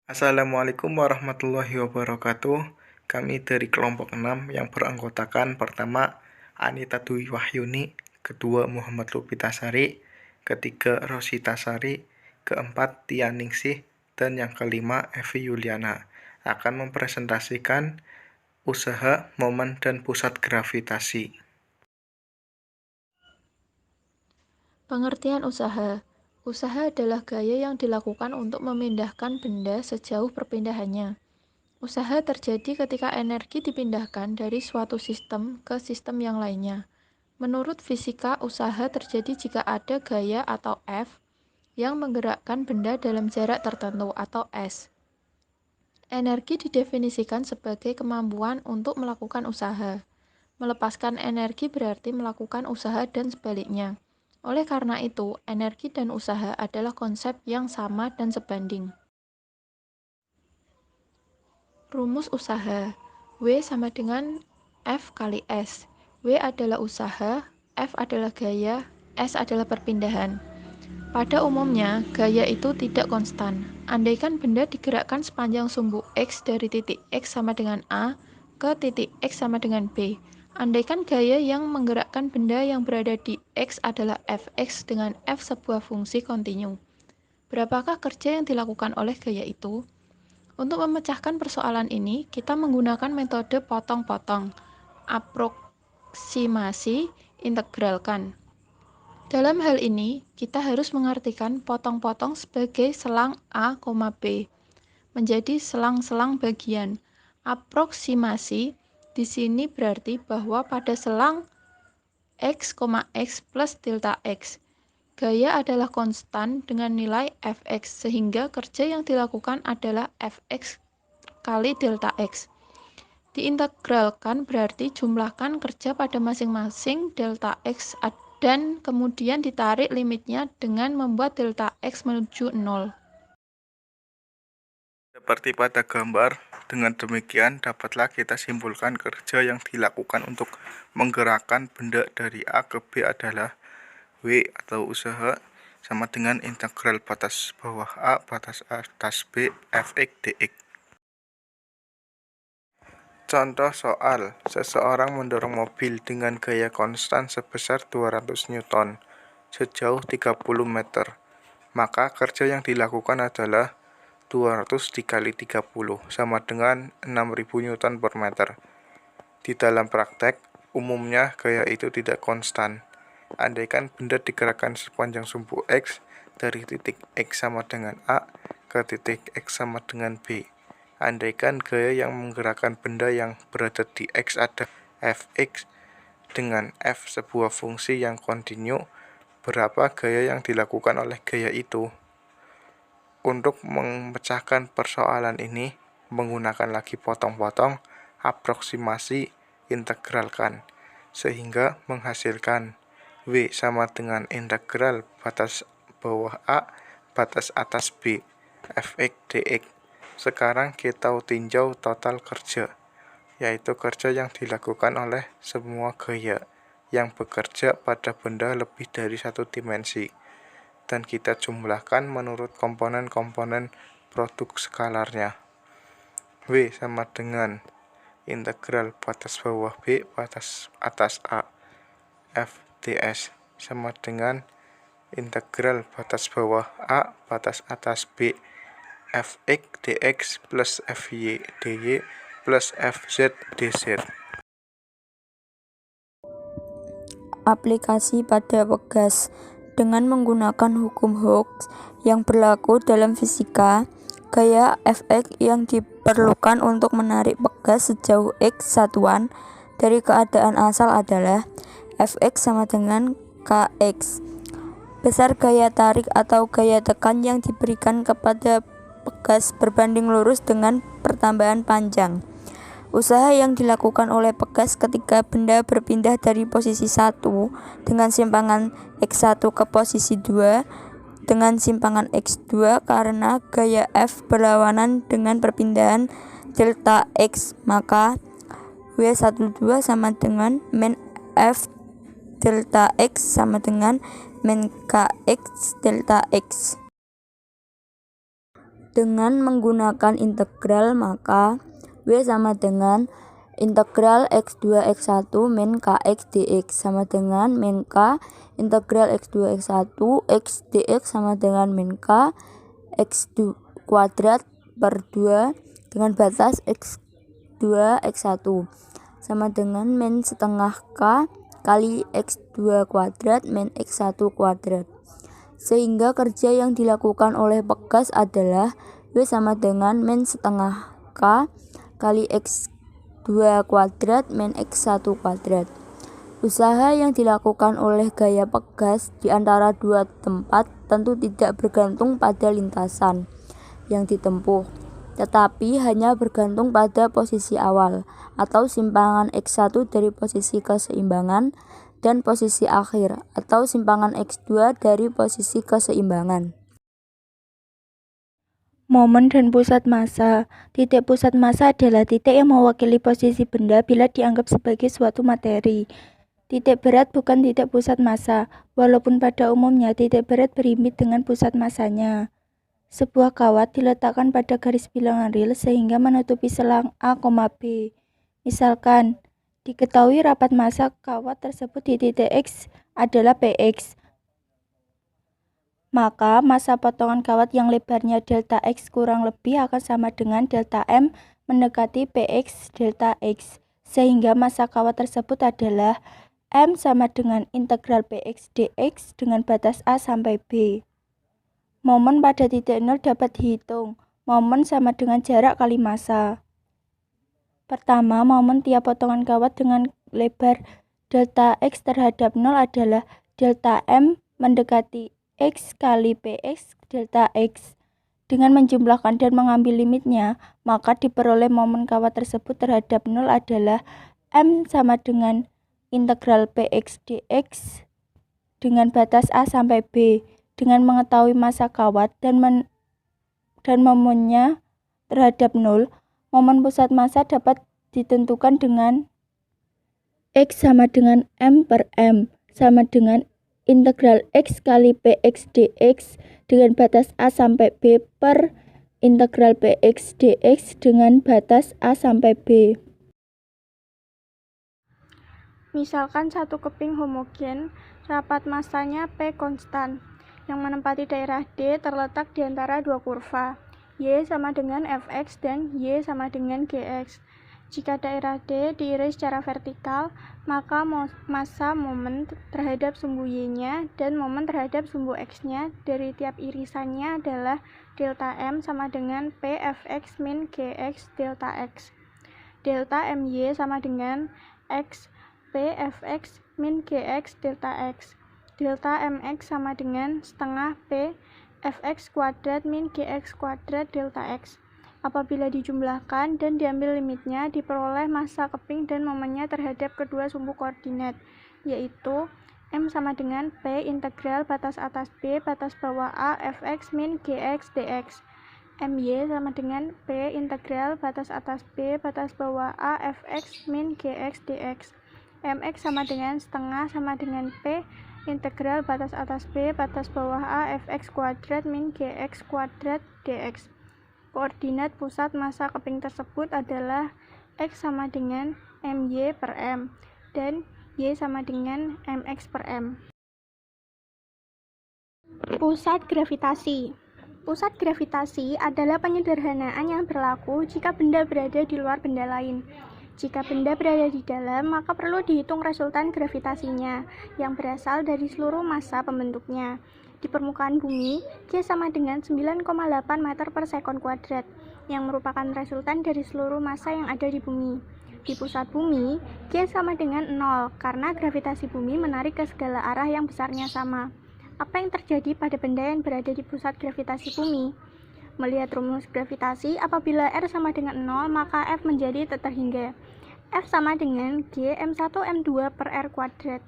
Assalamualaikum warahmatullahi wabarakatuh. Kami dari kelompok 6 yang beranggotakan pertama Anita Dwi Wahyuni, kedua Muhammad Lupitasari, ketiga Rosita Sari, keempat Tia Ningsih, dan yang kelima Evi Yuliana akan mempresentasikan usaha, momen, dan pusat gravitasi. Pengertian usaha. Usaha adalah gaya yang dilakukan untuk memindahkan benda sejauh perpindahannya. Usaha terjadi ketika energi dipindahkan dari suatu sistem ke sistem yang lainnya. Menurut fisika, usaha terjadi jika ada gaya atau F yang menggerakkan benda dalam jarak tertentu atau S. Energi didefinisikan sebagai kemampuan untuk melakukan usaha. Melepaskan energi berarti melakukan usaha dan sebaliknya. Oleh karena itu, energi dan usaha adalah konsep yang sama dan sebanding. Rumus usaha. W sama dengan F kali S. W adalah usaha, F adalah gaya, S adalah perpindahan. Pada umumnya, gaya itu tidak konstan. Andaikan benda digerakkan sepanjang sumbu X dari titik X sama dengan A ke titik X sama dengan B. Andaikan gaya yang menggerakkan benda yang berada di X adalah Fx dengan F sebuah fungsi kontinu. Berapakah kerja yang dilakukan oleh gaya itu? Untuk memecahkan persoalan ini, kita menggunakan metode potong-potong, aproksimasi, integralkan. Dalam hal ini, kita harus mengartikan potong-potong sebagai selang A, B, menjadi selang-selang bagian. Aproksimasi di sini berarti bahwa pada selang X, X plus delta X, gaya adalah konstan dengan nilai Fx, sehingga kerja yang dilakukan adalah Fx kali delta X. Diintegralkan berarti jumlahkan kerja pada masing-masing delta X dan kemudian ditarik limitnya dengan membuat delta X menuju 0. Seperti pada gambar, dengan demikian dapatlah kita simpulkan kerja yang dilakukan untuk menggerakkan benda dari A ke B adalah W atau usaha sama dengan integral batas bawah A batas atas B Fx dx. Contoh soal, seseorang mendorong mobil dengan gaya konstan sebesar 200 Newton sejauh 30 meter. Maka kerja yang dilakukan adalah 200 dikali 30 sama dengan 6000 Newton per meter. Di dalam praktek, umumnya gaya itu tidak konstan. Andaikan benda digerakkan sepanjang sumbu X dari titik X sama dengan A ke titik X sama dengan B. Andaikan gaya yang menggerakkan benda yang berada di X ada Fx dengan F sebuah fungsi yang kontinu, berapa gaya yang dilakukan oleh gaya itu? Untuk memecahkan persoalan ini, menggunakan lagi potong-potong, aproksimasi, integralkan, sehingga menghasilkan W sama dengan integral batas bawah A, batas atas B, Fx dx. Sekarang kita tinjau total kerja, yaitu kerja yang dilakukan oleh semua gaya yang bekerja pada benda lebih dari satu dimensi, dan kita jumlahkan menurut komponen-komponen produk skalarnya. W sama dengan integral batas bawah B batas atas A F ds sama dengan integral batas bawah A batas atas B Fx dx plus Fy dy plus Fz dz. Aplikasi pada pegas. Dengan menggunakan hukum Hooke yang berlaku dalam fisika, gaya Fx yang diperlukan untuk menarik pegas sejauh X satuan dari keadaan asal adalah Fx sama dengan Kx. Besar gaya tarik atau gaya tekan yang diberikan kepada pegas berbanding lurus dengan pertambahan panjang. Usaha yang dilakukan oleh pegas ketika benda berpindah dari posisi 1 dengan simpangan X1 ke posisi 2 dengan simpangan X2 karena gaya F berlawanan dengan perpindahan delta X, maka W12 sama dengan min F delta X sama dengan min Kx delta X. Dengan menggunakan integral maka W sama dengan integral x2 x1 min kx dx sama dengan min k integral x2 x1 x dx sama dengan min k x2 kuadrat per 2 dengan batas x2 x1 sama dengan min setengah k kali x2 kuadrat min x1 kuadrat. Sehingga kerja yang dilakukan oleh pegas adalah W sama dengan min setengah K kali X2 kuadrat min X1 kuadrat. Usaha yang dilakukan oleh gaya pegas di antara dua tempat tentu tidak bergantung pada lintasan yang ditempuh, tetapi hanya bergantung pada posisi awal atau simpangan X1 dari posisi keseimbangan dan posisi akhir atau simpangan X2 dari posisi keseimbangan. Momen dan pusat massa. Titik pusat massa adalah titik yang mewakili posisi benda bila dianggap sebagai suatu materi. Titik berat bukan titik pusat massa, walaupun pada umumnya titik berat berimbit dengan pusat massanya. Sebuah kawat diletakkan pada garis bilangan real sehingga menutupi selang A, B. Misalkan, diketahui rapat massa kawat tersebut di titik X adalah Px. Maka massa potongan kawat yang lebarnya delta X kurang lebih akan sama dengan delta M mendekati Px delta X. Sehingga massa kawat tersebut adalah M sama dengan integral Px dx dengan batas A sampai B. Momen pada titik 0 dapat dihitung. Momen sama dengan jarak kali massa. Pertama, momen tiap potongan kawat dengan lebar delta X terhadap 0 adalah delta M mendekati X kali Px delta X. Dengan menjumlahkan dan mengambil limitnya, maka diperoleh momen kawat tersebut terhadap 0 adalah M sama dengan integral Px dx dengan batas A sampai B. Dengan mengetahui massa kawat dan momennya terhadap 0, momen pusat massa dapat ditentukan dengan X sama dengan M per M sama dengan integral X kali Px dx dengan batas A sampai B per integral Px dx dengan batas A sampai B. Misalkan satu keping homogen, rapat massanya P konstan, yang menempati daerah D terletak di antara dua kurva, Y sama dengan Fx dan Y sama dengan Gx. Jika daerah D diiris secara vertikal, maka massa momen terhadap sumbu Y-nya dan momen terhadap sumbu X-nya dari tiap irisannya adalah delta M sama dengan P Fx min Gx delta X. Delta My sama dengan X P Fx min Gx delta X. Delta Mx sama dengan setengah P Fx kuadrat min Gx kuadrat delta X. Apabila dijumlahkan dan diambil limitnya, diperoleh massa keping dan momennya terhadap kedua sumbu koordinat, yaitu M sama dengan P integral batas atas B batas bawah A Fx min Gx dx. My sama dengan P integral batas atas B batas bawah A Fx min Gx dx. Mx sama dengan setengah sama dengan P integral batas atas B batas bawah A Fx kuadrat min Gx kuadrat dx. Koordinat pusat massa keping tersebut adalah X sama dengan My per M dan Y sama dengan Mx per M. Pusat gravitasi. Pusat gravitasi adalah penyederhanaan yang berlaku jika benda berada di luar benda lain. Jika benda berada di dalam, maka perlu dihitung resultan gravitasinya yang berasal dari seluruh massa pembentuknya. Di permukaan bumi, G sama dengan 9,8 meter per sekon kuadrat, yang merupakan resultan dari seluruh massa yang ada di bumi. Di pusat bumi, G sama dengan 0, karena gravitasi bumi menarik ke segala arah yang besarnya sama. Apa yang terjadi pada benda yang berada di pusat gravitasi bumi? Melihat rumus gravitasi, apabila R sama dengan 0, maka F menjadi tak terhingga. F sama dengan G M1 M2 per R kuadrat.